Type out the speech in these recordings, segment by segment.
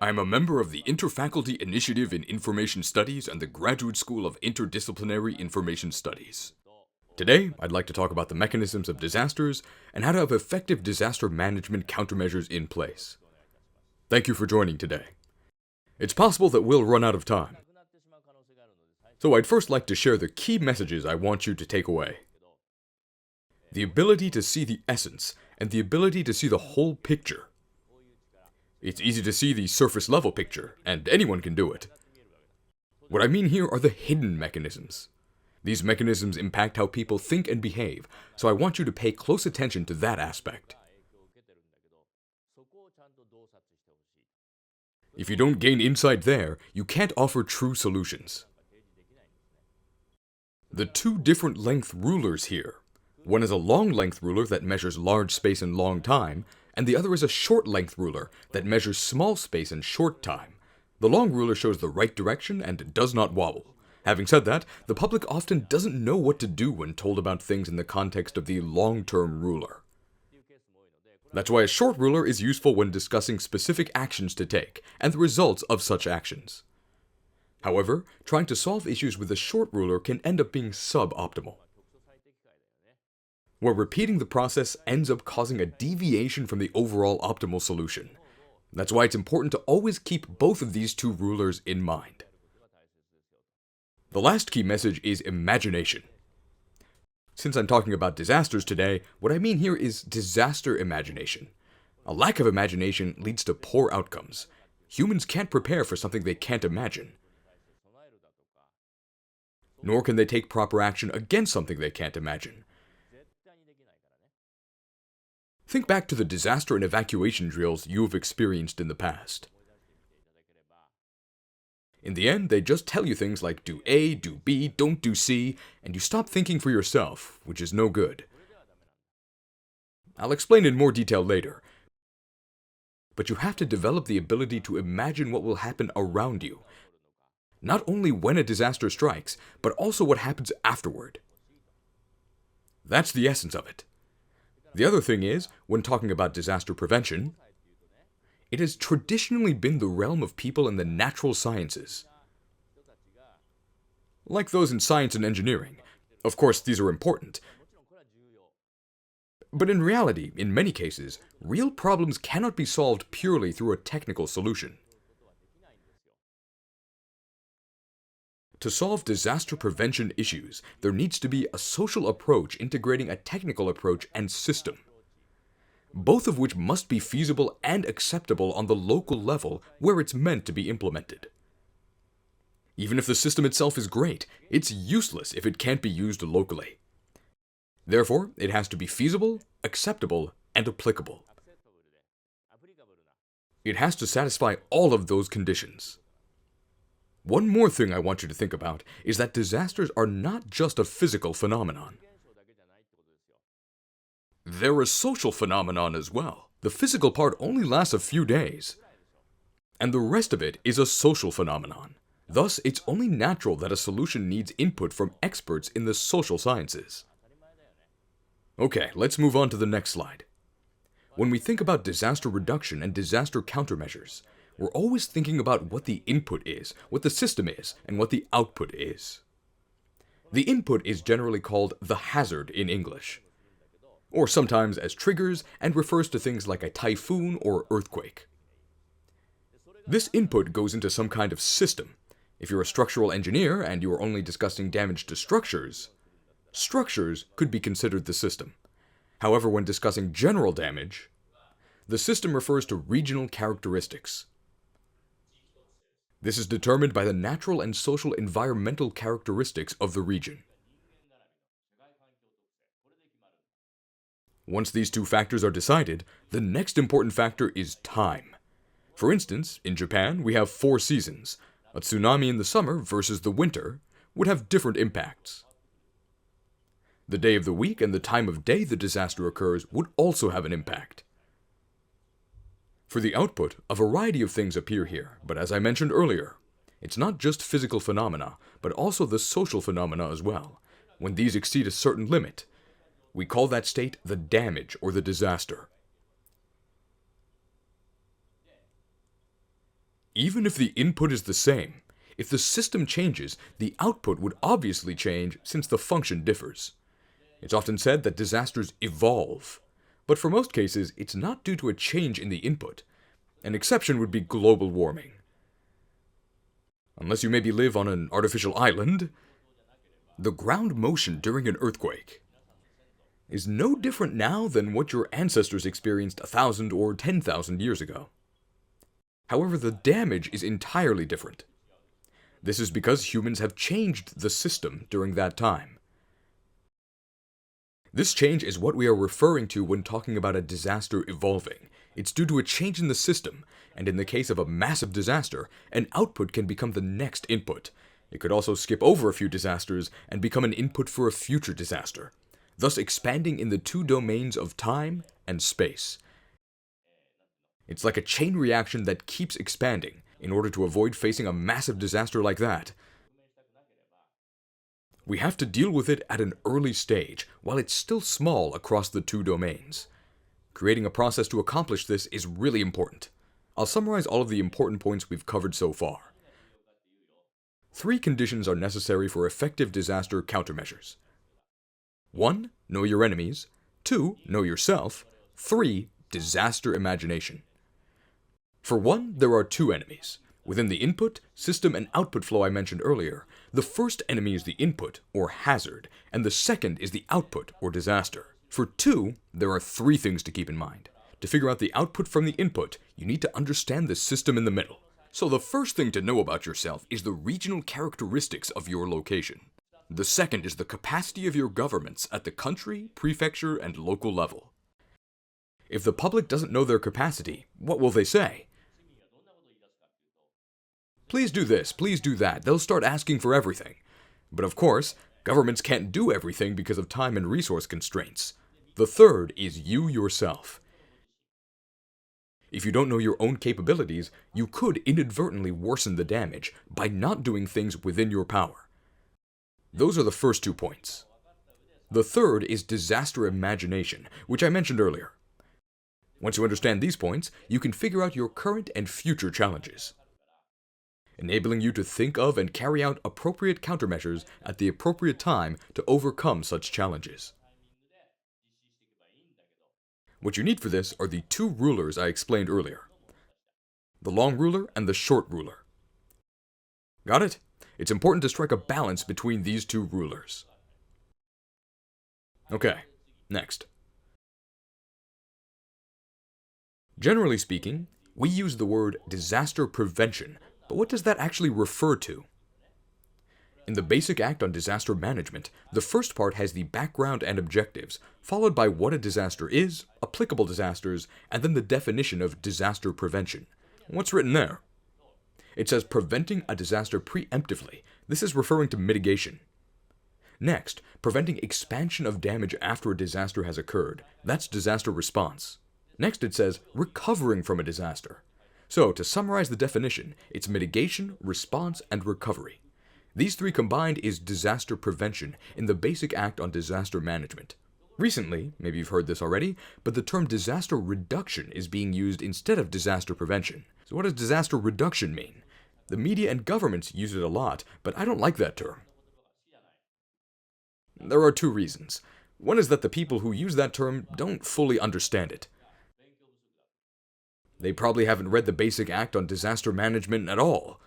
I am a member of the Interfaculty Initiative in Information Studies and the Graduate School of Interdisciplinary Information Studies. Today, I'd like to talk about the mechanisms of disasters and how to have effective disaster management countermeasures in place. Thank you for joining today. It's possible that we'll run out of time. So I'd first like to share the key messages I want you to take away. The ability to see the essence and the ability to see the whole picture. It's easy to see the surface level picture, and anyone can do it. What I mean here are the hidden mechanisms. These mechanisms impact how people think and behave, so I want you to pay close attention to that aspect. If you don't gain insight there, you can't offer true solutions. The two different length rulers here. One is a long length ruler that measures large space and long time, and the other is a short length ruler that measures small space and short time. The long ruler shows the right direction and does not wobble. Having said that, the public often doesn't know what to do when told about things in the context of the long-term ruler. That's why a short ruler is useful when discussing specific actions to take and the results of such actions. However, trying to solve issues with a short ruler can end up being suboptimal, where repeating the process ends up causing a deviation from the overall optimal solution. That's why it's important to always keep both of these two rulers in mind. The last key message is imagination. Since I'm talking about disasters today, what I mean here is disaster imagination. A lack of imagination leads to poor outcomes. Humans can't prepare for something they can't imagine. Nor can they take proper action against something they can't imagine. Think back to the disaster and evacuation drills you've experienced in the past. In the end, they just tell you things like do A, do B, don't do C, and you stop thinking for yourself, which is no good. I'll explain in more detail later. But you have to develop the ability to imagine what will happen around you. Not only when a disaster strikes, but also what happens afterward. That's the essence of it. The other thing is, when talking about disaster prevention, it has traditionally been the realm of people in the natural sciences, like those in science and engineering. Of course, these are important. But in reality, in many cases, real problems cannot be solved purely through a technical solution. To solve disaster prevention issues, there needs to be a social approach integrating a technical approach and system, both of which must be feasible and acceptable on the local level where it's meant to be implemented. Even if the system itself is great, it's useless if it can't be used locally. Therefore, it has to be feasible, acceptable, and applicable. It has to satisfy all of those conditions. One more thing I want you to think about is that disasters are not just a physical phenomenon. They're a social phenomenon as well. The physical part only lasts a few days, and the rest of it is a social phenomenon. Thus, it's only natural that a solution needs input from experts in the social sciences. Okay, let's move on to the next slide. When we think about disaster reduction and disaster countermeasures, we're always thinking about what the input is, what the system is, and what the output is. The input is generally called the hazard in English, or sometimes as triggers, and refers to things like a typhoon or earthquake. This input goes into some kind of system. If you're a structural engineer and you are only discussing damage to structures, structures could be considered the system. However, when discussing general damage, the system refers to regional characteristics. This is determined by the natural and social environmental characteristics of the region. Once these two factors are decided, the next important factor is time. For instance, in Japan, we have 4 seasons. A tsunami in the summer versus the winter would have different impacts. The day of the week and the time of day the disaster occurs would also have an impact. For the output, a variety of things appear here, but as I mentioned earlier, it's not just physical phenomena, but also the social phenomena as well. When these exceed a certain limit, we call that state the damage or the disaster. Even if the input is the same, if the system changes, the output would obviously change since the function differs. It's often said that disasters evolve, but for most cases, it's not due to a change in the input. An exception would be global warming. Unless you maybe live on an artificial island, the ground motion during an earthquake is no different now than what your ancestors experienced 1,000 or 10,000 years ago. However, the damage is entirely different. This is because humans have changed the system during that time. This change is what we are referring to when talking about a disaster evolving. It's due to a change in the system, and in the case of a massive disaster, an output can become the next input. It could also skip over a few disasters and become an input for a future disaster, thus expanding in the two domains of time and space. It's like a chain reaction that keeps expanding in order to avoid facing a massive disaster like that. We have to deal with it at an early stage, while it's still small across the two domains. Creating a process to accomplish this is really important. I'll summarize all of the important points we've covered so far. 3 conditions are necessary for effective disaster countermeasures. 1. Know your enemies. 2. Know yourself. 3. Disaster imagination. For 1, there are 2 enemies. Within the input, system, and output flow I mentioned earlier, the first enemy is the input, or hazard, and the second is the output, or disaster. For 2, there are 3 things to keep in mind. To figure out the output from the input, you need to understand the system in the middle. So the first thing to know about yourself is the regional characteristics of your location. The second is the capacity of your governments at the country, prefecture, and local level. If the public doesn't know their capacity, what will they say? Please do this, please do that. They'll start asking for everything. But of course, governments can't do everything because of time and resource constraints. The third is you yourself. If you don't know your own capabilities, you could inadvertently worsen the damage by not doing things within your power. Those are the first 2 points. The third is disaster imagination, which I mentioned earlier. Once you understand these points, you can figure out your current and future challenges, enabling you to think of and carry out appropriate countermeasures at the appropriate time to overcome such challenges. What you need for this are the 2 rulers I explained earlier, the long ruler and the short ruler. Got it? It's important to strike a balance between these 2 rulers. Okay, next. Generally speaking, we use the word disaster prevention, but what does that actually refer to? In the Basic Act on Disaster Management, the first part has the background and objectives, followed by what a disaster is, applicable disasters, and then the definition of disaster prevention. What's written there? It says preventing a disaster preemptively. This is referring to mitigation. Next, preventing expansion of damage after a disaster has occurred. That's disaster response. Next, it says recovering from a disaster. So, to summarize the definition, it's mitigation, response, and recovery. These 3 combined is disaster prevention in the Basic Act on Disaster Management. Recently, maybe you've heard this already, but the term disaster reduction is being used instead of disaster prevention. So what does disaster reduction mean? The media and governments use it a lot, but I don't like that term. There are 2 reasons. One is that the people who use that term don't fully understand it. They probably haven't read the Basic Act on Disaster Management at all.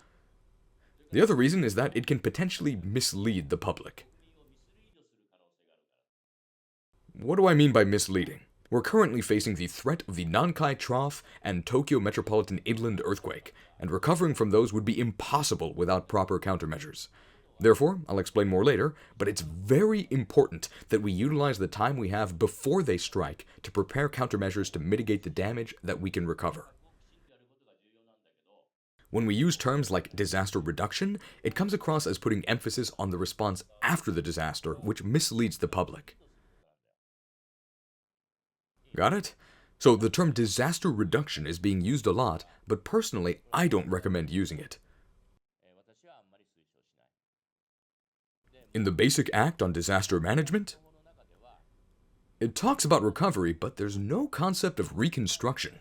The other reason is that it can potentially mislead the public. What do I mean by misleading? We're currently facing the threat of the Nankai Trough and Tokyo Metropolitan Inland earthquake, and recovering from those would be impossible without proper countermeasures. Therefore, I'll explain more later, but it's very important that we utilize the time we have before they strike to prepare countermeasures to mitigate the damage that we can recover. When we use terms like disaster reduction, it comes across as putting emphasis on the response after the disaster, which misleads the public. Got it? So the term disaster reduction is being used a lot, but personally, I don't recommend using it. In the Basic Act on Disaster Management, it talks about recovery, but there's no concept of reconstruction.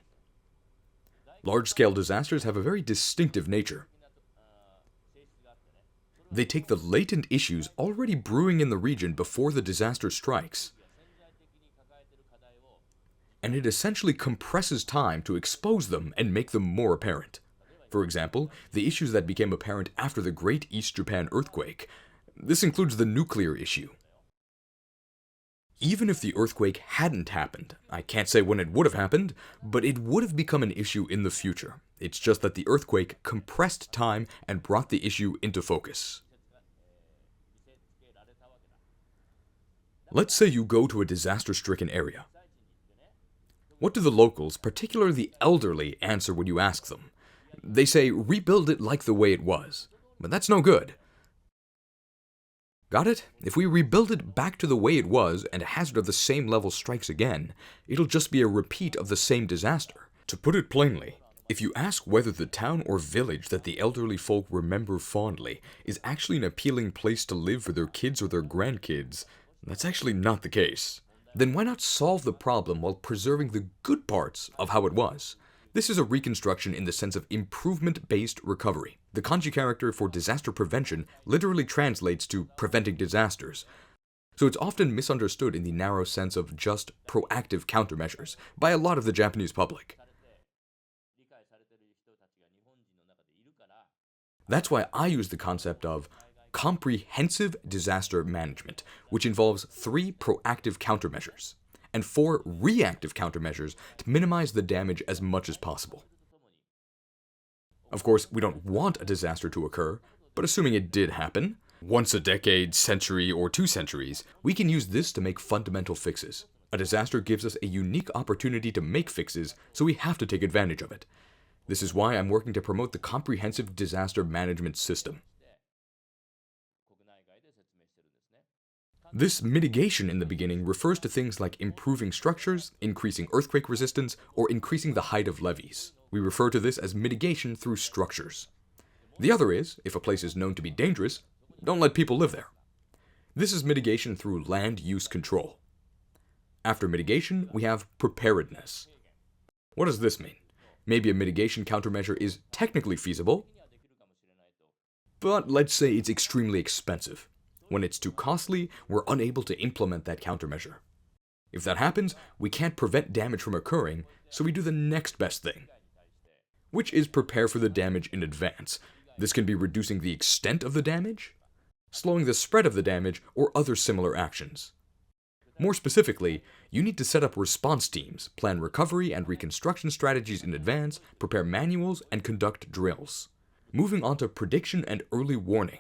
Large-scale disasters have a very distinctive nature. They take the latent issues already brewing in the region before the disaster strikes, and it essentially compresses time to expose them and make them more apparent. For example, the issues that became apparent after the Great East Japan earthquake. This includes the nuclear issue. Even if the earthquake hadn't happened, I can't say when it would have happened, but it would have become an issue in the future. It's just that the earthquake compressed time and brought the issue into focus. Let's say you go to a disaster-stricken area. What do the locals, particularly the elderly, answer when you ask them? They say, rebuild it like the way it was. But that's no good. Got it? If we rebuild it back to the way it was and a hazard of the same level strikes again, it'll just be a repeat of the same disaster. To put it plainly, if you ask whether the town or village that the elderly folk remember fondly is actually an appealing place to live for their kids or their grandkids, that's actually not the case. Then why not solve the problem while preserving the good parts of how it was? This is a reconstruction in the sense of improvement-based recovery. The kanji character for disaster prevention literally translates to preventing disasters. So it's often misunderstood in the narrow sense of just proactive countermeasures by a lot of the Japanese public. That's why I use the concept of comprehensive disaster management, which involves 3 proactive countermeasures and 4 reactive countermeasures to minimize the damage as much as possible. Of course, we don't want a disaster to occur, but assuming it did happen, once a decade, century, or 2 centuries, we can use this to make fundamental fixes. A disaster gives us a unique opportunity to make fixes, so we have to take advantage of it. This is why I'm working to promote the comprehensive disaster management system. This mitigation in the beginning refers to things like improving structures, increasing earthquake resistance, or increasing the height of levees. We refer to this as mitigation through structures. The other is, if a place is known to be dangerous, don't let people live there. This is mitigation through land use control. After mitigation, we have preparedness. What does this mean? Maybe a mitigation countermeasure is technically feasible, but let's say it's extremely expensive. When it's too costly, we're unable to implement that countermeasure. If that happens, we can't prevent damage from occurring, so we do the next best thing, which is prepare for the damage in advance. This can be reducing the extent of the damage, slowing the spread of the damage, or other similar actions. More specifically, you need to set up response teams, plan recovery and reconstruction strategies in advance, prepare manuals, and conduct drills. Moving on to prediction and early warning.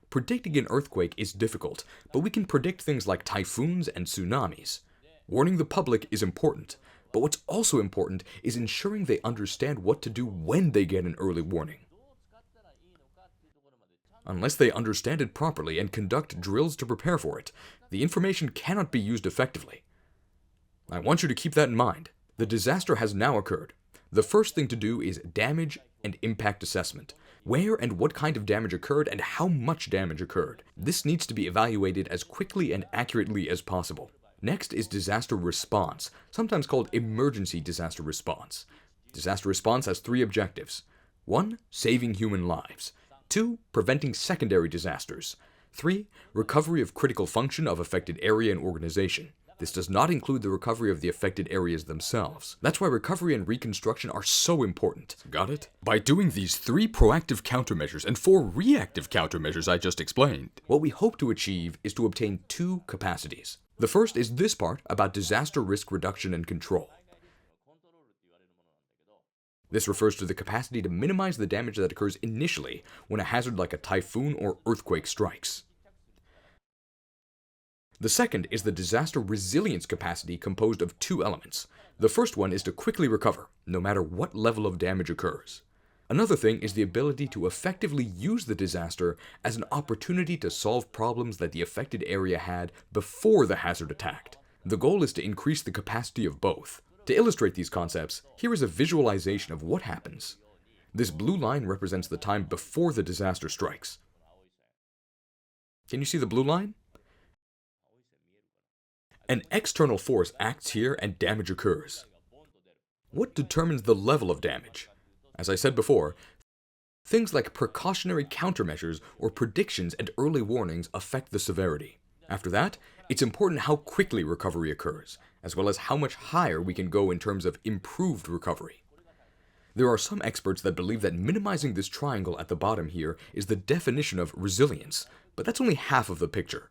Predicting an earthquake is difficult, but we can predict things like typhoons and tsunamis. Warning the public is important, but what's also important is ensuring they understand what to do when they get an early warning. Unless they understand it properly and conduct drills to prepare for it, the information cannot be used effectively. I want you to keep that in mind. The disaster has now occurred. The first thing to do is damage and impact assessment. Where and what kind of damage occurred and how much damage occurred. This needs to be evaluated as quickly and accurately as possible. Next is disaster response, sometimes called emergency disaster response. Disaster response has 3 objectives. 1. Saving human lives. 2. Preventing secondary disasters. 3. Recovery of critical function of affected area and organization. This does not include the recovery of the affected areas themselves. That's why recovery and reconstruction are so important. Got it? By doing these 3 proactive countermeasures and 4 reactive countermeasures I just explained, what we hope to achieve is to obtain 2 capacities. The first is this part about disaster risk reduction and control. This refers to the capacity to minimize the damage that occurs initially when a hazard like a typhoon or earthquake strikes. The second is the disaster resilience capacity composed of 2 elements. The first one is to quickly recover, no matter what level of damage occurs. Another thing is the ability to effectively use the disaster as an opportunity to solve problems that the affected area had before the hazard attacked. The goal is to increase the capacity of both. To illustrate these concepts, here is a visualization of what happens. This blue line represents the time before the disaster strikes. Can you see the blue line? An external force acts here and damage occurs. What determines the level of damage? As I said before, things like precautionary countermeasures or predictions and early warnings affect the severity. After that, it's important how quickly recovery occurs, as well as how much higher we can go in terms of improved recovery. There are some experts that believe that minimizing this triangle at the bottom here is the definition of resilience, but that's only half of the picture.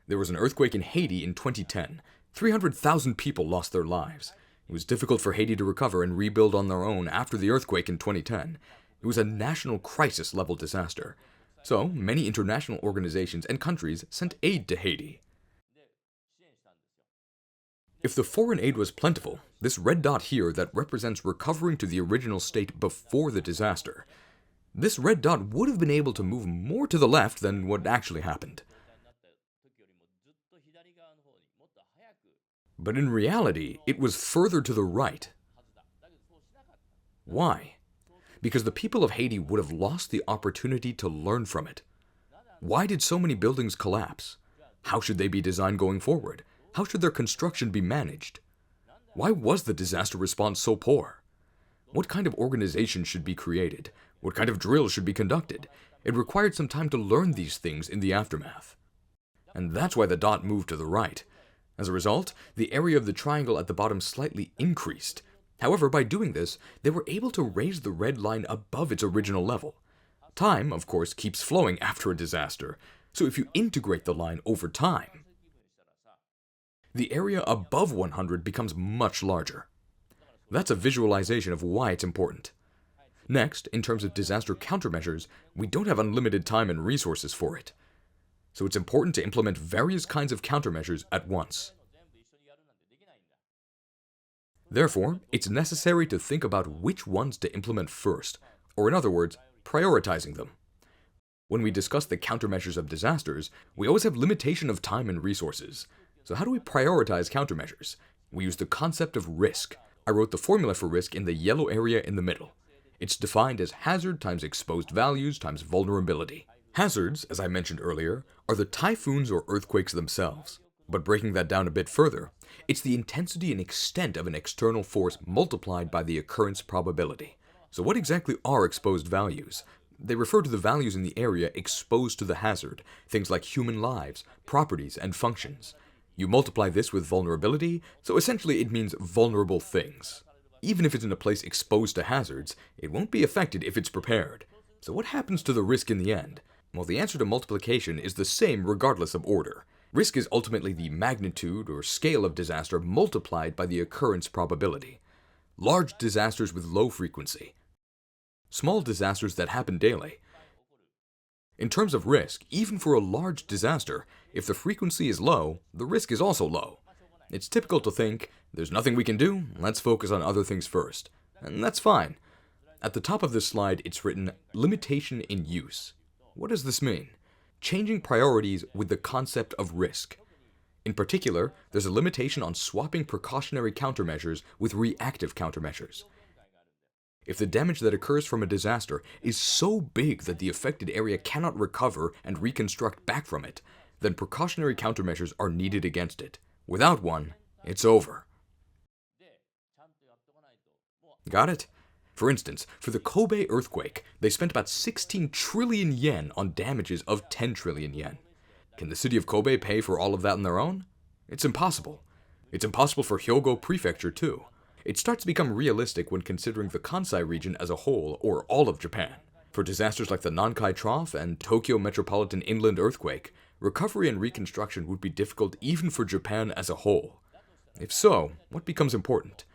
There was an earthquake in Haiti in 2010. 300,000 people lost their lives. It was difficult for Haiti to recover and rebuild on their own after the earthquake in 2010. It was a national crisis-level disaster. So, many international organizations and countries sent aid to Haiti. If the foreign aid was plentiful, this red dot here that represents recovering to the original state before the disaster, this red dot would have been able to move more to the left than what actually happened. But in reality, it was further to the right. Why? Because the people of Haiti would have lost the opportunity to learn from it. Why did so many buildings collapse? How should they be designed going forward? How should their construction be managed? Why was the disaster response so poor? What kind of organization should be created? What kind of drills should be conducted? It required some time to learn these things in the aftermath. And that's why the dot moved to the right. As a result, the area of the triangle at the bottom slightly increased. However, by doing this, they were able to raise the red line above its original level. Time, of course, keeps flowing after a disaster, so if you integrate the line over time, the area above 100 becomes much larger. That's a visualization of why it's important. Next, in terms of disaster countermeasures, we don't have unlimited time and resources for it. So it's important to implement various kinds of countermeasures at once. Therefore, it's necessary to think about which ones to implement first, or in other words, prioritizing them. When we discuss the countermeasures of disasters, we always have limitation of time and resources. So how do we prioritize countermeasures? We use the concept of risk. I wrote the formula for risk in the yellow area in the middle. It's defined as hazard times exposed values times vulnerability. Hazards, as I mentioned earlier, are the typhoons or earthquakes themselves. But breaking that down a bit further, it's the intensity and extent of an external force multiplied by the occurrence probability. So what exactly are exposed values? They refer to the values in the area exposed to the hazard, things like human lives, properties, and functions. You multiply this with vulnerability, so essentially it means vulnerable things. Even if it's in a place exposed to hazards, it won't be affected if it's prepared. So what happens to the risk in the end? Well, the answer to multiplication is the same regardless of order. Risk is ultimately the magnitude or scale of disaster multiplied by the occurrence probability. Large disasters with low frequency. Small disasters that happen daily. In terms of risk, even for a large disaster, if the frequency is low, the risk is also low. It's typical to think, there's nothing we can do, let's focus on other things first. And that's fine. At the top of this slide, it's written, limitation in use. What does this mean? Changing priorities with the concept of risk. In particular, there's a limitation on swapping precautionary countermeasures with reactive countermeasures. If the damage that occurs from a disaster is so big that the affected area cannot recover and reconstruct back from it, then precautionary countermeasures are needed against it. Without one, it's over. Got it? For instance, for the Kobe earthquake, they spent about 16 trillion yen on damages of 10 trillion yen. Can the city of Kobe pay for all of that on their own? It's impossible. It's impossible for Hyogo Prefecture too. It starts to become realistic when considering the Kansai region as a whole, or all of Japan. For disasters like the Nankai Trough and Tokyo Metropolitan Inland earthquake, recovery and reconstruction would be difficult even for Japan as a whole. If so, what becomes important?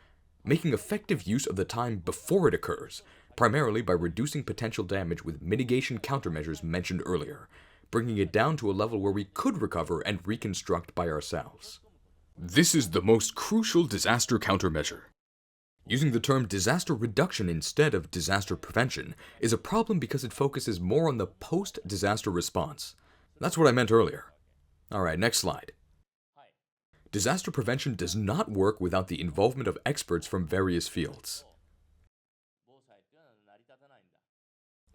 Making effective use of the time before it occurs, primarily by reducing potential damage with mitigation countermeasures mentioned earlier, bringing it down to a level where we could recover and reconstruct by ourselves. This is the most crucial disaster countermeasure. Using the term disaster reduction instead of disaster prevention is a problem because it focuses more on the post-disaster response. That's what I meant earlier. Alright, next slide. Disaster prevention does not work without the involvement of experts from various fields.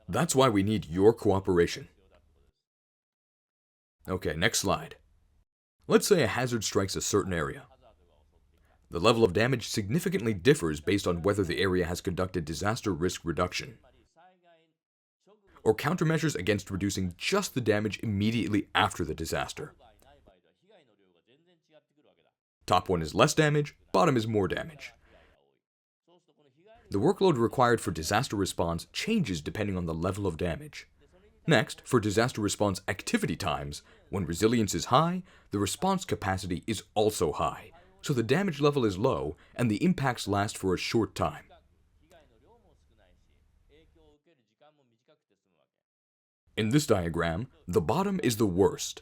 That's why we need your cooperation. Okay, next slide. Let's say a hazard strikes a certain area. The level of damage significantly differs based on whether the area has conducted disaster risk reduction or countermeasures against reducing just the damage immediately after the disaster. Top one is less damage, bottom is more damage. The workload required for disaster response changes depending on the level of damage. Next, for disaster response activity times, when resilience is high, the response capacity is also high, so the damage level is low and the impacts last for a short time. In this diagram, the bottom is the worst,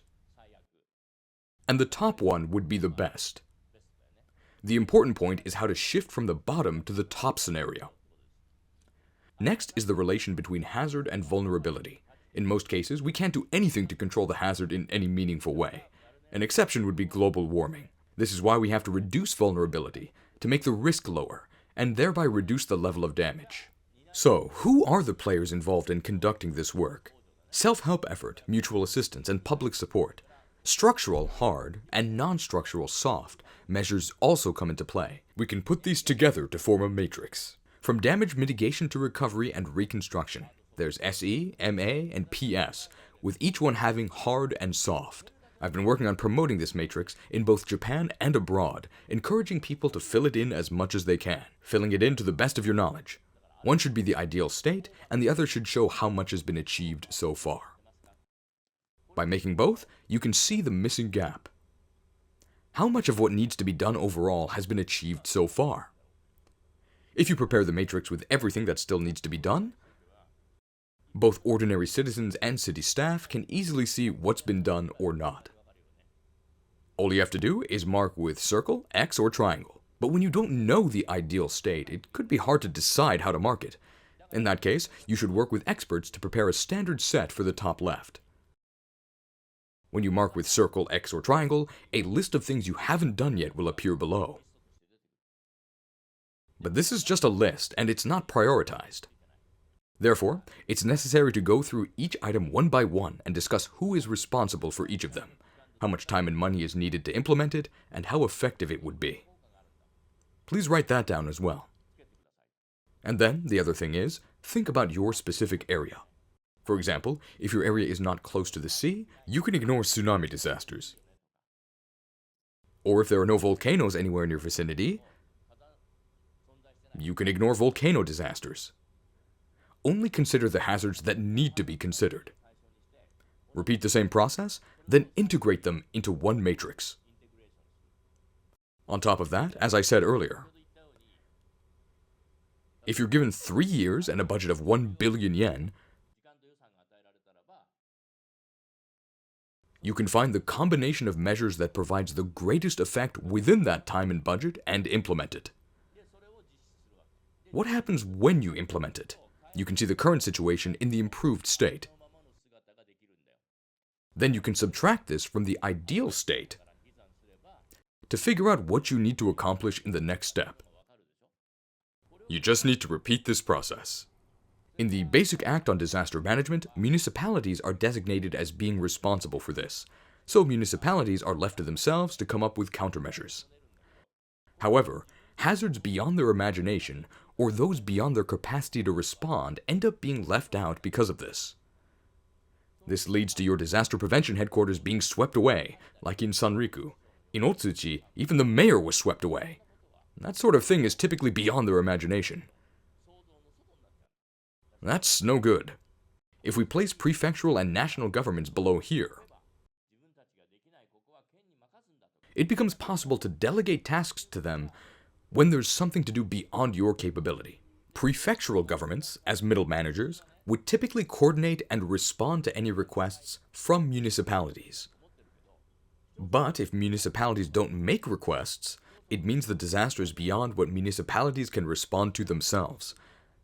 and the top one would be the best. The important point is how to shift from the bottom to the top scenario. Next is the relation between hazard and vulnerability. In most cases, we can't do anything to control the hazard in any meaningful way. An exception would be global warming. This is why we have to reduce vulnerability, to make the risk lower, and thereby reduce the level of damage. So, who are the players involved in conducting this work? Self-help effort, mutual assistance, and public support. Structural, hard, and non-structural, soft, measures also come into play. We can put these together to form a matrix. From damage mitigation to recovery and reconstruction, there's SE, MA, and PS, with each one having hard and soft. I've been working on promoting this matrix in both Japan and abroad, encouraging people to fill it in as much as they can, filling it in to the best of your knowledge. One should be the ideal state, and the other should show how much has been achieved so far. By making both, you can see the missing gap. How much of what needs to be done overall has been achieved so far? If you prepare the matrix with everything that still needs to be done, both ordinary citizens and city staff can easily see what's been done or not. All you have to do is mark with circle, X, or triangle. But when you don't know the ideal state, it could be hard to decide how to mark it. In that case, you should work with experts to prepare a standard set for the top left. When you mark with circle, X, or triangle, a list of things you haven't done yet will appear below. But this is just a list, and it's not prioritized. Therefore, it's necessary to go through each item one by one and discuss who is responsible for each of them, how much time and money is needed to implement it, and how effective it would be. Please write that down as well. And then, the other thing is, think about your specific area. For example, if your area is not close to the sea, you can ignore tsunami disasters. Or if there are no volcanoes anywhere in your vicinity, you can ignore volcano disasters. Only consider the hazards that need to be considered. Repeat the same process, then integrate them into one matrix. On top of that, as I said earlier, if you're given 3 years and a budget of 1 billion yen, you can find the combination of measures that provides the greatest effect within that time and budget and implement it. What happens when you implement it? You can see the current situation in the improved state. Then you can subtract this from the ideal state to figure out what you need to accomplish in the next step. You just need to repeat this process. In the Basic Act on Disaster Management, municipalities are designated as being responsible for this, so municipalities are left to themselves to come up with countermeasures. However, hazards beyond their imagination, or those beyond their capacity to respond, end up being left out because of this. This leads to your disaster prevention headquarters being swept away, like in Sanriku. In Otsuchi, even the mayor was swept away. That sort of thing is typically beyond their imagination. That's no good. If we place prefectural and national governments below here, it becomes possible to delegate tasks to them when there's something to do beyond your capability. Prefectural governments, as middle managers, would typically coordinate and respond to any requests from municipalities. But if municipalities don't make requests, it means the disaster is beyond what municipalities can respond to themselves.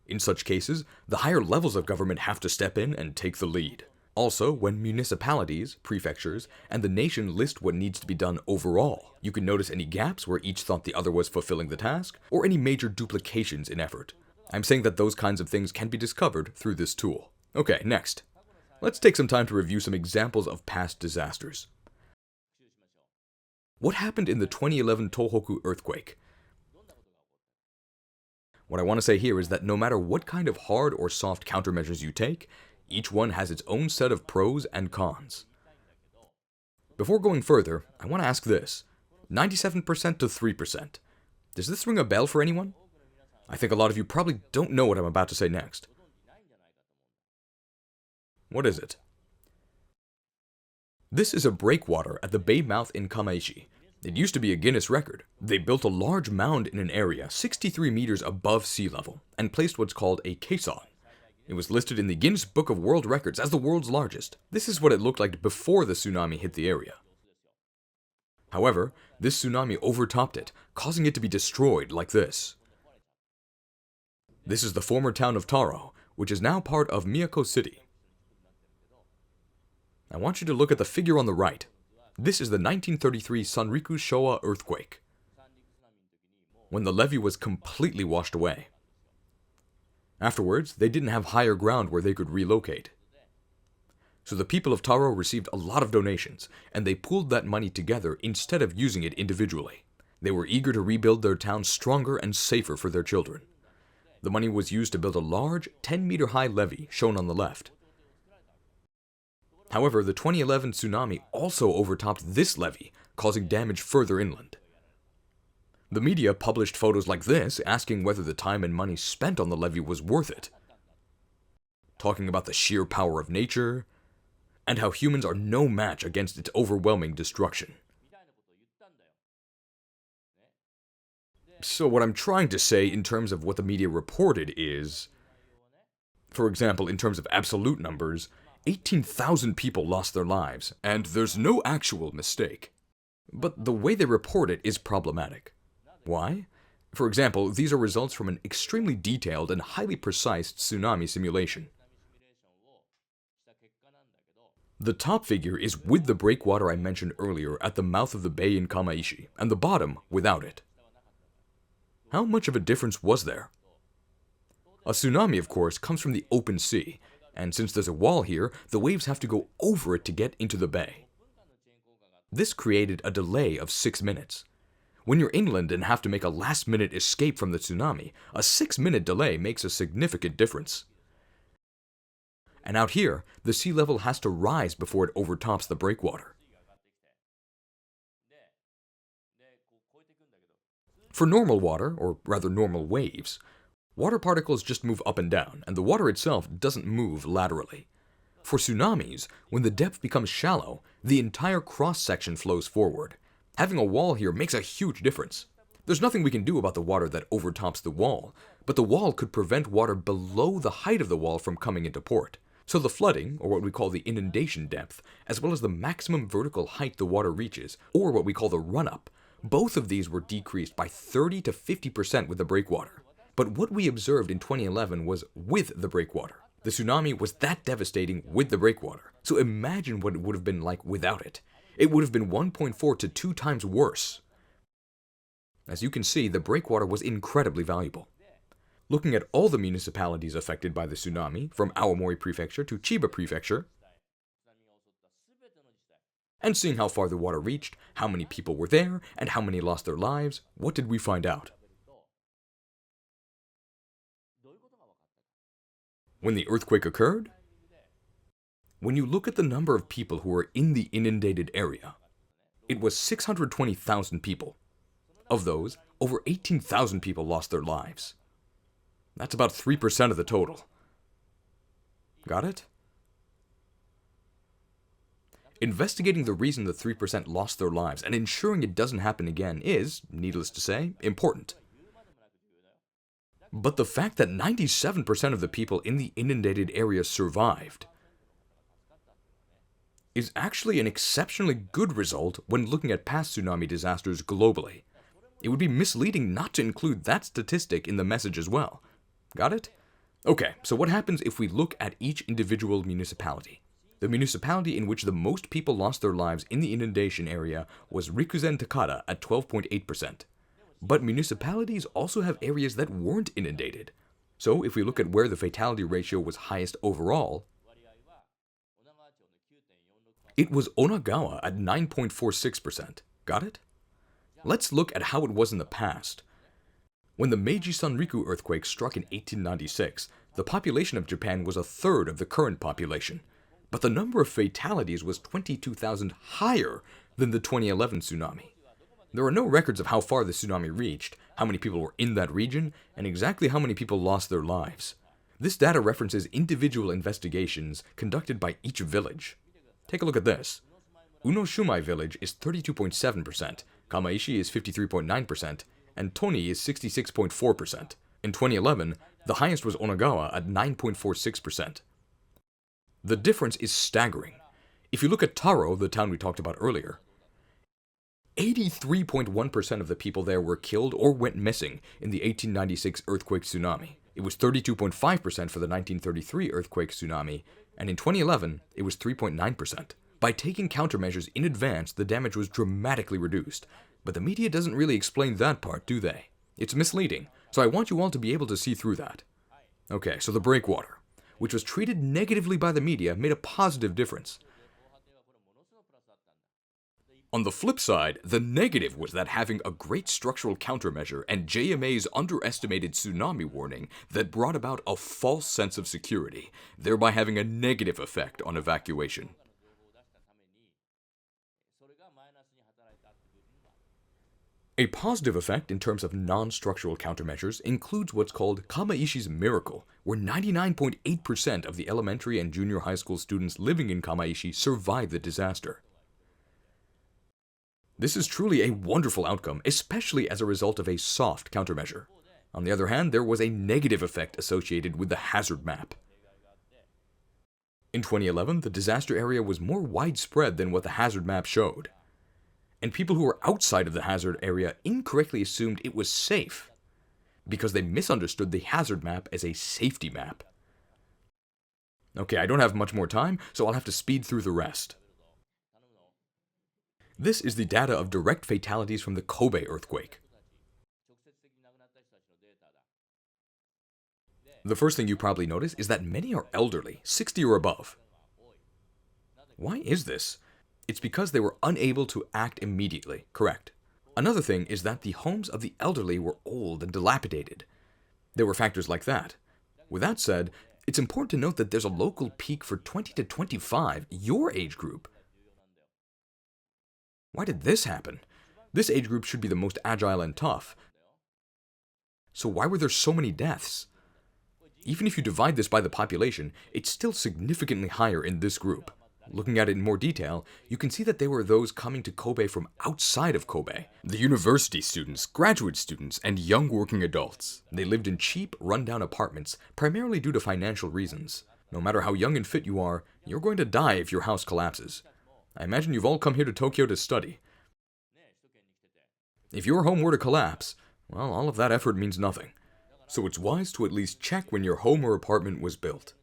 In such cases, the higher levels of government have to step in and take the lead. Also, when municipalities, prefectures, and the nation list what needs to be done overall, you can notice any gaps where each thought the other was fulfilling the task, or any major duplications in effort. I'm saying that those kinds of things can be discovered through this tool. Okay, next. Let's take some time to review some examples of past disasters. What happened in the 2011 Tohoku earthquake? What I want to say here is that no matter what kind of hard or soft countermeasures you take, each one has its own set of pros and cons. Before going further, I want to ask this. 97% to 3%. Does this ring a bell for anyone? I think a lot of you probably don't know what I'm about to say next. What is it? This is a breakwater at the bay mouth in Kamaishi. It used to be a Guinness record. They built a large mound in an area 63 meters above sea level and placed what's called a caisson. It was listed in the Guinness Book of World Records as the world's largest. This is what it looked like before the tsunami hit the area. However, this tsunami overtopped it, causing it to be destroyed like this. This is the former town of Taro, which is now part of Miyako City. I want you to look at the figure on the right. This is the 1933 Sanriku Showa earthquake, when the levee was completely washed away. Afterwards, they didn't have higher ground where they could relocate. So the people of Taro received a lot of donations, and they pooled that money together instead of using it individually. They were eager to rebuild their town stronger and safer for their children. The money was used to build a large, 10-meter-high levee shown on the left. However, the 2011 tsunami also overtopped this levee, causing damage further inland. The media published photos like this, asking whether the time and money spent on the levee was worth it, talking about the sheer power of nature, and how humans are no match against its overwhelming destruction. So what I'm trying to say in terms of what the media reported is, for example, in terms of absolute numbers, 18,000 people lost their lives, and there's no actual mistake. But the way they report it is problematic. Why? For example, these are results from an extremely detailed and highly precise tsunami simulation. The top figure is with the breakwater I mentioned earlier at the mouth of the bay in Kamaishi, and the bottom without it. How much of a difference was there? A tsunami, of course, comes from the open sea, and since there's a wall here, the waves have to go over it to get into the bay. This created a delay of 6 minutes. When you're inland and have to make a last-minute escape from the tsunami, a 6-minute delay makes a significant difference. And out here, the sea level has to rise before it overtops the breakwater. For normal water, or rather normal waves, water particles just move up and down, and the water itself doesn't move laterally. For tsunamis, when the depth becomes shallow, the entire cross-section flows forward. Having a wall here makes a huge difference. There's nothing we can do about the water that overtops the wall, but the wall could prevent water below the height of the wall from coming into port. So the flooding, or what we call the inundation depth, as well as the maximum vertical height the water reaches, or what we call the run-up, both of these were decreased by 30 to 50% with the breakwater. But what we observed in 2011 was with the breakwater. The tsunami was that devastating with the breakwater. So imagine what it would have been like without it. It would have been 1.4 to 2 times worse. As you can see, the breakwater was incredibly valuable. Looking at all the municipalities affected by the tsunami, from Aomori Prefecture to Chiba Prefecture, and seeing how far the water reached, how many people were there, and how many lost their lives, what did we find out? When the earthquake occurred, when you look at the number of people who were in the inundated area, it was 620,000 people. Of those, over 18,000 people lost their lives. That's about 3% of the total. Got it? Investigating the reason the 3% lost their lives and ensuring it doesn't happen again is, needless to say, important. But the fact that 97% of the people in the inundated area survived is actually an exceptionally good result when looking at past tsunami disasters globally. It would be misleading not to include that statistic in the message as well. Got it? Okay, so what happens if we look at each individual municipality? The municipality in which the most people lost their lives in the inundation area was Rikuzen Takata at 12.8%. But municipalities also have areas that weren't inundated. So if we look at where the fatality ratio was highest overall, it was Onagawa at 9.46%. Got it? Let's look at how it was in the past. When the Meiji Sanriku earthquake struck in 1896, the population of Japan was a third of the current population, but the number of fatalities was 22,000 higher than the 2011 tsunami. There are no records of how far the tsunami reached, how many people were in that region, and exactly how many people lost their lives. This data references individual investigations conducted by each village. Take a look at this. Unoshimai village is 32.7%, Kamaishi is 53.9%, and Toni is 66.4%. In 2011, the highest was Onagawa at 9.46%. The difference is staggering. If you look at Taro, the town we talked about earlier, 83.1% of the people there were killed or went missing in the 1896 earthquake tsunami. It was 32.5% for the 1933 earthquake tsunami, and in 2011, it was 3.9%. By taking countermeasures in advance, the damage was dramatically reduced. But the media doesn't really explain that part, do they? It's misleading, so I want you all to be able to see through that. Okay, so the breakwater, which was treated negatively by the media, made a positive difference. On the flip side, the negative was that having a great structural countermeasure and JMA's underestimated tsunami warning that brought about a false sense of security, thereby having a negative effect on evacuation. A positive effect in terms of non-structural countermeasures includes what's called Kamaishi's miracle, where 99.8% of the elementary and junior high school students living in Kamaishi survived the disaster. This is truly a wonderful outcome, especially as a result of a soft countermeasure. On the other hand, there was a negative effect associated with the hazard map. In 2011, the disaster area was more widespread than what the hazard map showed. And people who were outside of the hazard area incorrectly assumed it was safe because they misunderstood the hazard map as a safety map. Okay, I don't have much more time, so I'll have to speed through the rest. This is the data of direct fatalities from the Kobe earthquake. The first thing you probably notice is that many are elderly, 60 or above. Why is this? It's because they were unable to act immediately, correct. Another thing is that the homes of the elderly were old and dilapidated. There were factors like that. With that said, it's important to note that there's a local peak for 20 to 25, your age group. Why did this happen? This age group should be the most agile and tough. So why were there so many deaths? Even if you divide this by the population, it's still significantly higher in this group. Looking at it in more detail, you can see that there were those coming to Kobe from outside of Kobe. The university students, graduate students, and young working adults. They lived in cheap, run-down apartments, primarily due to financial reasons. No matter how young and fit you are, you're going to die if your house collapses. I imagine you've all come here to Tokyo to study. If your home were to collapse, well, all of that effort means nothing. So it's wise to at least check when your home or apartment was built.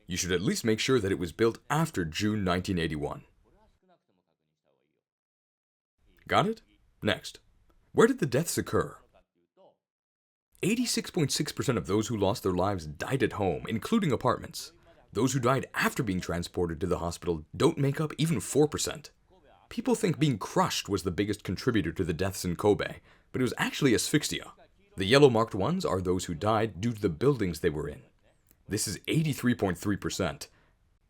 You should at least make sure that it was built after June 1981. Got it? Next. Where did the deaths occur? 86.6% of those who lost their lives died at home, including apartments. Those who died after being transported to the hospital don't make up even 4%. People think being crushed was the biggest contributor to the deaths in Kobe, but it was actually asphyxia. The yellow marked ones are those who died due to the buildings they were in. This is 83.3%.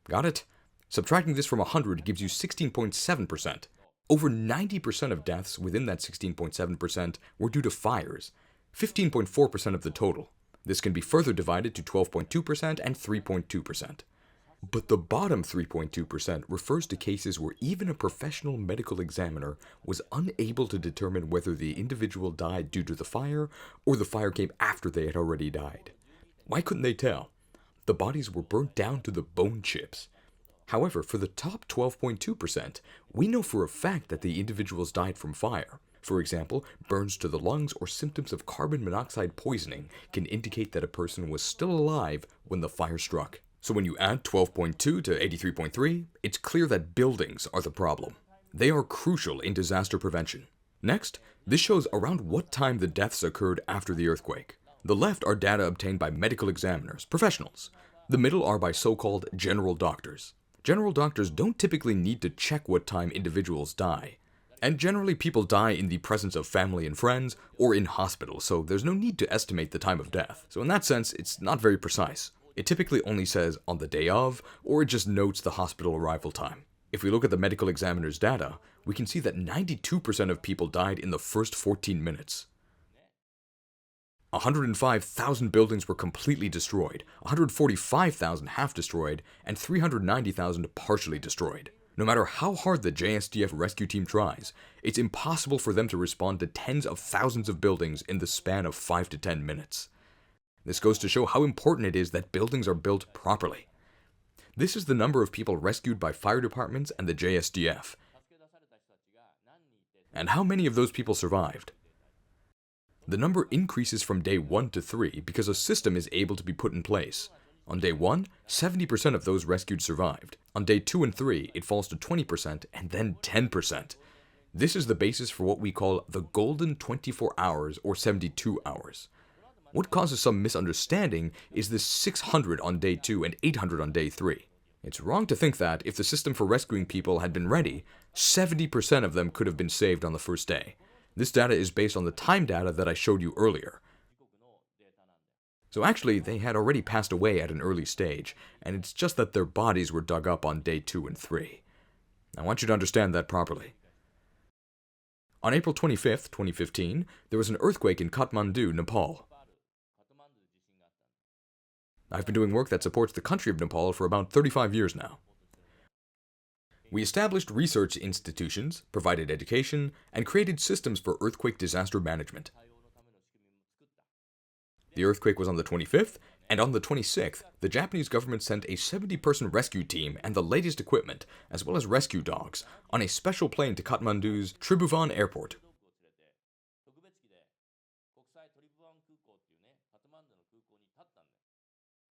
Got it? Subtracting this from 100 gives you 16.7%. Over 90% of deaths within that 16.7% were due to fires, 15.4% of the total. This can be further divided to 12.2% and 3.2%. But the bottom 3.2% refers to cases where even a professional medical examiner was unable to determine whether the individual died due to the fire or the fire came after they had already died. Why couldn't they tell? The bodies were burnt down to the bone chips. However, for the top 12.2%, we know for a fact that the individuals died from fire. For example, burns to the lungs or symptoms of carbon monoxide poisoning can indicate that a person was still alive when the fire struck. So when you add 12.2 to 83.3, it's clear that buildings are the problem. They are crucial in disaster prevention. Next, this shows around what time the deaths occurred after the earthquake. The left are data obtained by medical examiners, professionals. The middle are by so-called general doctors. General doctors don't typically need to check what time individuals die. And generally people die in the presence of family and friends, or in hospital, so there's no need to estimate the time of death. So in that sense, it's not very precise. It typically only says on the day of, or it just notes the hospital arrival time. If we look at the medical examiner's data, we can see that 92% of people died in the first 14 minutes. 105,000 buildings were completely destroyed, 145,000 half destroyed, and 390,000 partially destroyed. No matter how hard the JSDF rescue team tries, it's impossible for them to respond to tens of thousands of buildings in the span of 5 to 10 minutes. This goes to show how important it is that buildings are built properly. This is the number of people rescued by fire departments and the JSDF. And how many of those people survived? The number increases from day 1 to 3 because a system is able to be put in place. On day 1, 70% of those rescued survived. On day 2 and 3, it falls to 20% and then 10%. This is the basis for what we call the golden 24 hours or 72 hours. What causes some misunderstanding is this 600 on day 2 and 800 on day 3. It's wrong to think that if the system for rescuing people had been ready, 70% of them could have been saved on the first day. This data is based on the time data that I showed you earlier. So actually, they had already passed away at an early stage, and it's just that their bodies were dug up on day 2 and 3. I want you to understand that properly. On April 25th, 2015, there was an earthquake in Kathmandu, Nepal. I've been doing work that supports the country of Nepal for about 35 years now. We established research institutions, provided education, and created systems for earthquake disaster management. The earthquake was on the 25th, and on the 26th, the Japanese government sent a 70-person rescue team and the latest equipment, as well as rescue dogs, on a special plane to Kathmandu's Tribhuvan Airport.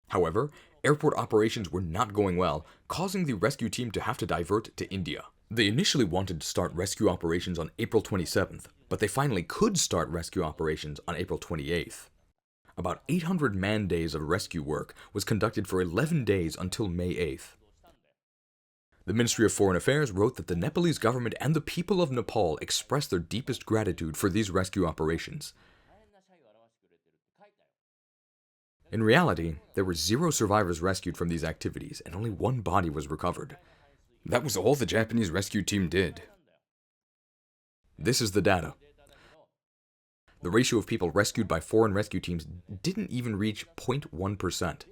However, airport operations were not going well, causing the rescue team to have to divert to India. They initially wanted to start rescue operations on April 27th, but they finally could start rescue operations on April 28th. About 800 man-days of rescue work was conducted for 11 days until May 8th. The Ministry of Foreign Affairs wrote that the Nepalese government and the people of Nepal expressed their deepest gratitude for these rescue operations. In reality, there were 0 survivors rescued from these activities, and only 1 body was recovered. That was all the Japanese rescue team did. This is the data. The ratio of people rescued by foreign rescue teams didn't even reach 0.1%.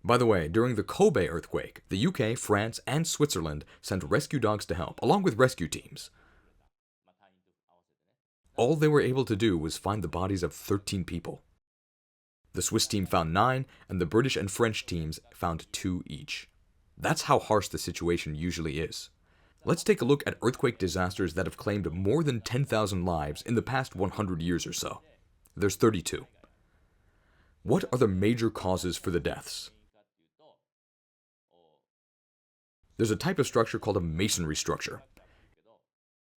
By the way, during the Kobe earthquake, the UK, France, and Switzerland sent rescue dogs to help, along with rescue teams. All they were able to do was find the bodies of 13 people. The Swiss team found 9, and the British and French teams found 2 each. That's how harsh the situation usually is. Let's take a look at earthquake disasters that have claimed more than 10,000 lives in the past 100 years or so. There's 32. What are the major causes for the deaths? There's a type of structure called a masonry structure.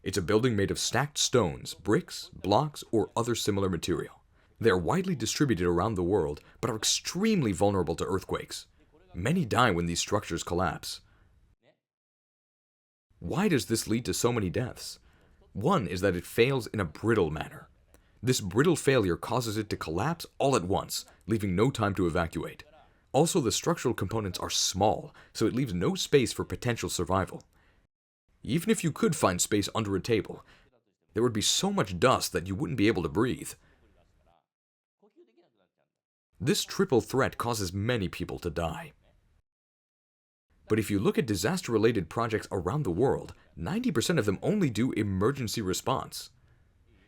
It's a building made of stacked stones, bricks, blocks, or other similar material. They are widely distributed around the world, but are extremely vulnerable to earthquakes. Many die when these structures collapse. Why does this lead to so many deaths? One is that it fails in a brittle manner. This brittle failure causes it to collapse all at once, leaving no time to evacuate. Also, the structural components are small, so it leaves no space for potential survival. Even if you could find space under a table, there would be so much dust that you wouldn't be able to breathe. This triple threat causes many people to die. But if you look at disaster-related projects around the world, 90% of them only do emergency response.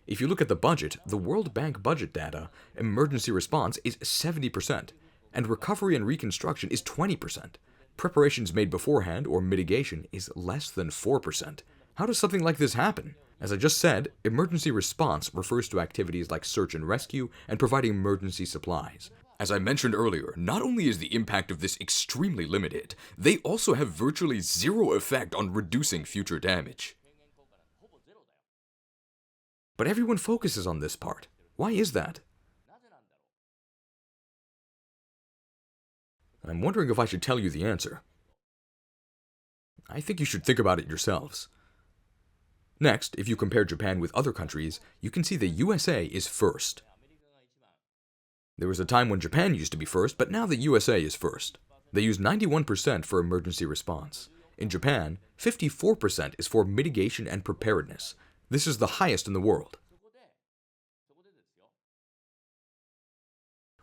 If you look at the budget, the World Bank budget data, emergency response is 70%, and recovery and reconstruction is 20%. Preparations made beforehand or mitigation is less than 4%. How does something like this happen? As I just said, emergency response refers to activities like search and rescue and providing emergency supplies. As I mentioned earlier, not only is the impact of this extremely limited, they also have virtually 0 effect on reducing future damage. But everyone focuses on this part. Why is that? I'm wondering if I should tell you the answer. I think you should think about it yourselves. Next, if you compare Japan with other countries, you can see the USA is first. There was a time when Japan used to be first, but now the USA is first. They use 91% for emergency response. In Japan, 54% is for mitigation and preparedness. This is the highest in the world.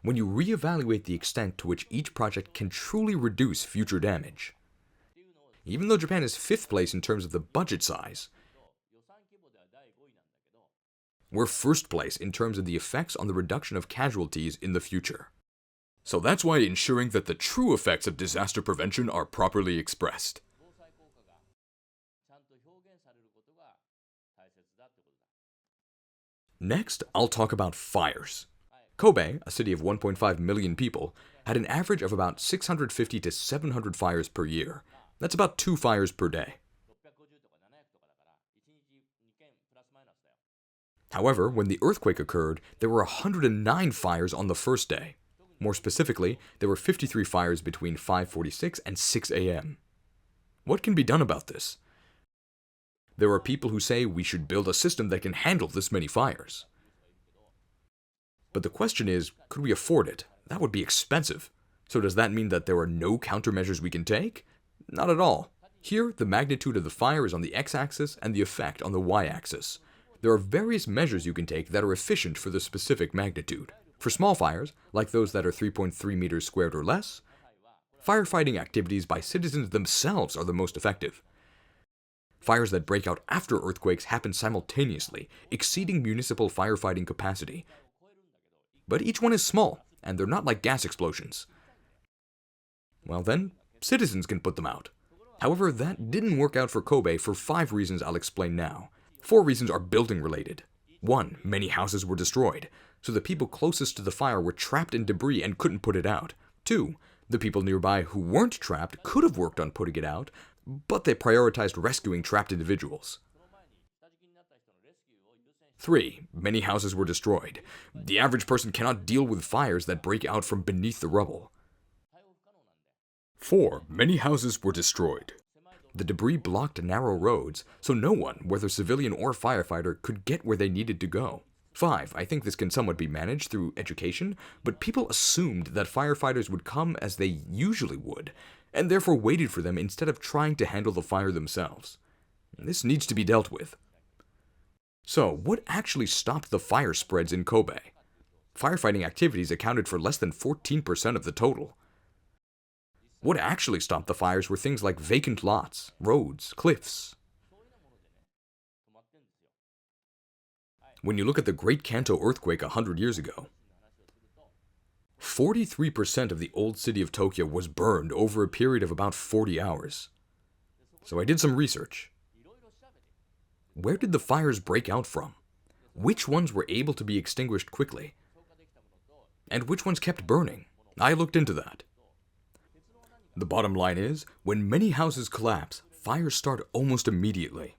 When you reevaluate the extent to which each project can truly reduce future damage, even though Japan is 5th place in terms of the budget size, we're 1st place in terms of the effects on the reduction of casualties in the future. So that's why ensuring that the true effects of disaster prevention are properly expressed. Next, I'll talk about fires. Kobe, a city of 1.5 million people, had an average of about 650 to 700 fires per year. That's about 2 fires per day. However, when the earthquake occurred, there were 109 fires on the first day. More specifically, there were 53 fires between 5:46 and 6 a.m. What can be done about this? There are people who say we should build a system that can handle this many fires. But the question is, could we afford it? That would be expensive. So does that mean that there are no countermeasures we can take? Not at all. Here, the magnitude of the fire is on the x-axis and the effect on the y-axis. There are various measures you can take that are efficient for the specific magnitude. For small fires, like those that are 3.3 meters squared or less, firefighting activities by citizens themselves are the most effective. Fires that break out after earthquakes happen simultaneously, exceeding municipal firefighting capacity. But each one is small, and they're not like gas explosions. Well then, citizens can put them out. However, that didn't work out for Kobe for 5 reasons I'll explain now. 4 reasons are building related. 1, many houses were destroyed, so the people closest to the fire were trapped in debris and couldn't put it out. 2, the people nearby who weren't trapped could have worked on putting it out, but they prioritized rescuing trapped individuals. 3, many houses were destroyed. The average person cannot deal with fires that break out from beneath the rubble. 4, many houses were destroyed. The debris blocked narrow roads, so no one, whether civilian or firefighter, could get where they needed to go. 5, I think this can somewhat be managed through education, but people assumed that firefighters would come as they usually would, and therefore waited for them instead of trying to handle the fire themselves. This needs to be dealt with. So, what actually stopped the fire spreads in Kobe? Firefighting activities accounted for less than 14% of the total. What actually stopped the fires were things like vacant lots, roads, cliffs. When you look at the Great Kanto earthquake 100 years ago, 43% of the old city of Tokyo was burned over a period of about 40 hours. So I did some research. Where did the fires break out from? Which ones were able to be extinguished quickly? And which ones kept burning? I looked into that. The bottom line is, when many houses collapse, fires start almost immediately.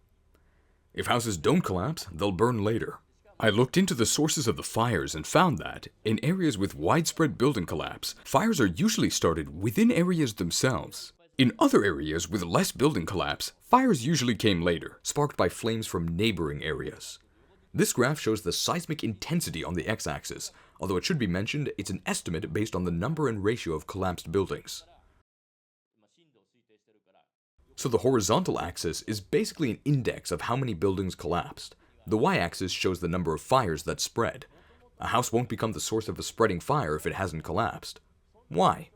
If houses don't collapse, they'll burn later. I looked into the sources of the fires and found that, in areas with widespread building collapse, fires are usually started within areas themselves. In other areas with less building collapse, fires usually came later, sparked by flames from neighboring areas. This graph shows the seismic intensity on the x-axis, although it should be mentioned it's an estimate based on the number and ratio of collapsed buildings. So the horizontal axis is basically an index of how many buildings collapsed. The y-axis shows the number of fires that spread. A house won't become the source of a spreading fire if it hasn't collapsed. Why?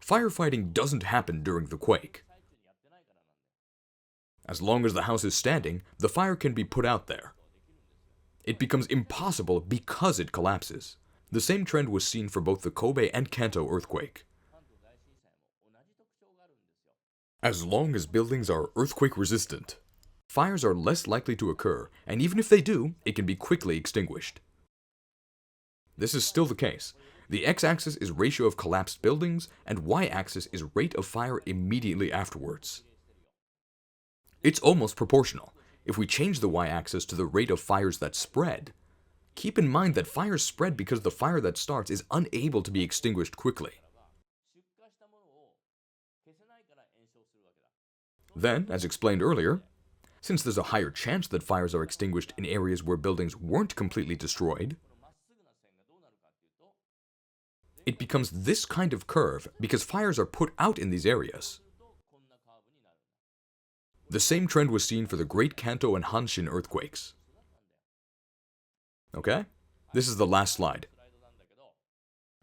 Firefighting doesn't happen during the quake. As long as the house is standing, the fire can be put out there. It becomes impossible because it collapses. The same trend was seen for both the Kobe and Kanto earthquake. As long as buildings are earthquake resistant, fires are less likely to occur, and even if they do, it can be quickly extinguished. This is still the case. The x-axis is ratio of collapsed buildings, and y-axis is rate of fire immediately afterwards. It's almost proportional. If we change the y-axis to the rate of fires that spread, keep in mind that fires spread because the fire that starts is unable to be extinguished quickly. Then, as explained earlier, since there's a higher chance that fires are extinguished in areas where buildings weren't completely destroyed, it becomes this kind of curve because fires are put out in these areas. The same trend was seen for the Great Kanto and Hanshin earthquakes. Okay? This is the last slide.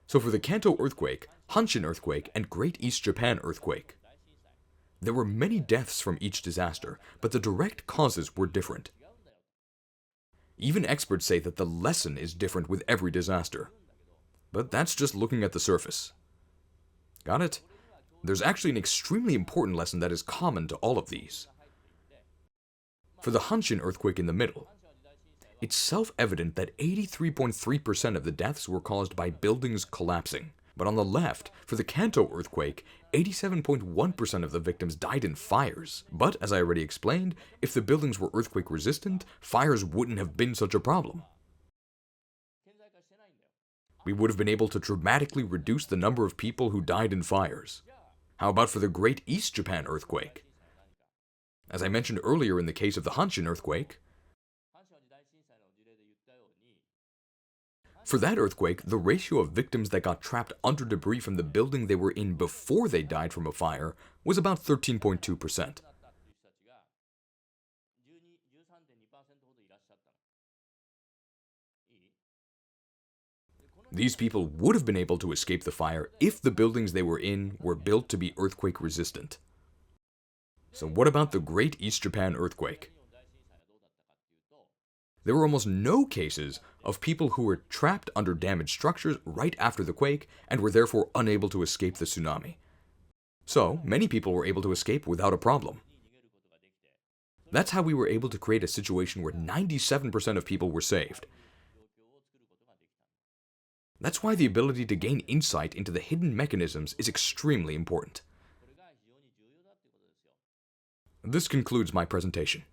So for the Kanto earthquake, Hanshin earthquake, and Great East Japan earthquake, there were many deaths from each disaster, but the direct causes were different. Even experts say that the lesson is different with every disaster. But that's just looking at the surface. Got it? There's actually an extremely important lesson that is common to all of these. For the Hanshin earthquake in the middle, it's self-evident that 83.3% of the deaths were caused by buildings collapsing. But on the left, for the Kanto earthquake, 87.1% of the victims died in fires. But, as I already explained, if the buildings were earthquake resistant, fires wouldn't have been such a problem. We would have been able to dramatically reduce the number of people who died in fires. How about for the Great East Japan earthquake? As I mentioned earlier in the case of the Hanshin earthquake, for that earthquake, the ratio of victims that got trapped under debris from the building they were in before they died from a fire was about 13.2%. These people would have been able to escape the fire if the buildings they were in were built to be earthquake resistant. So what about the Great East Japan earthquake? There were almost no cases of people who were trapped under damaged structures right after the quake and were therefore unable to escape the tsunami. So, many people were able to escape without a problem. That's how we were able to create a situation where 97% of people were saved. That's why the ability to gain insight into the hidden mechanisms is extremely important. This concludes my presentation.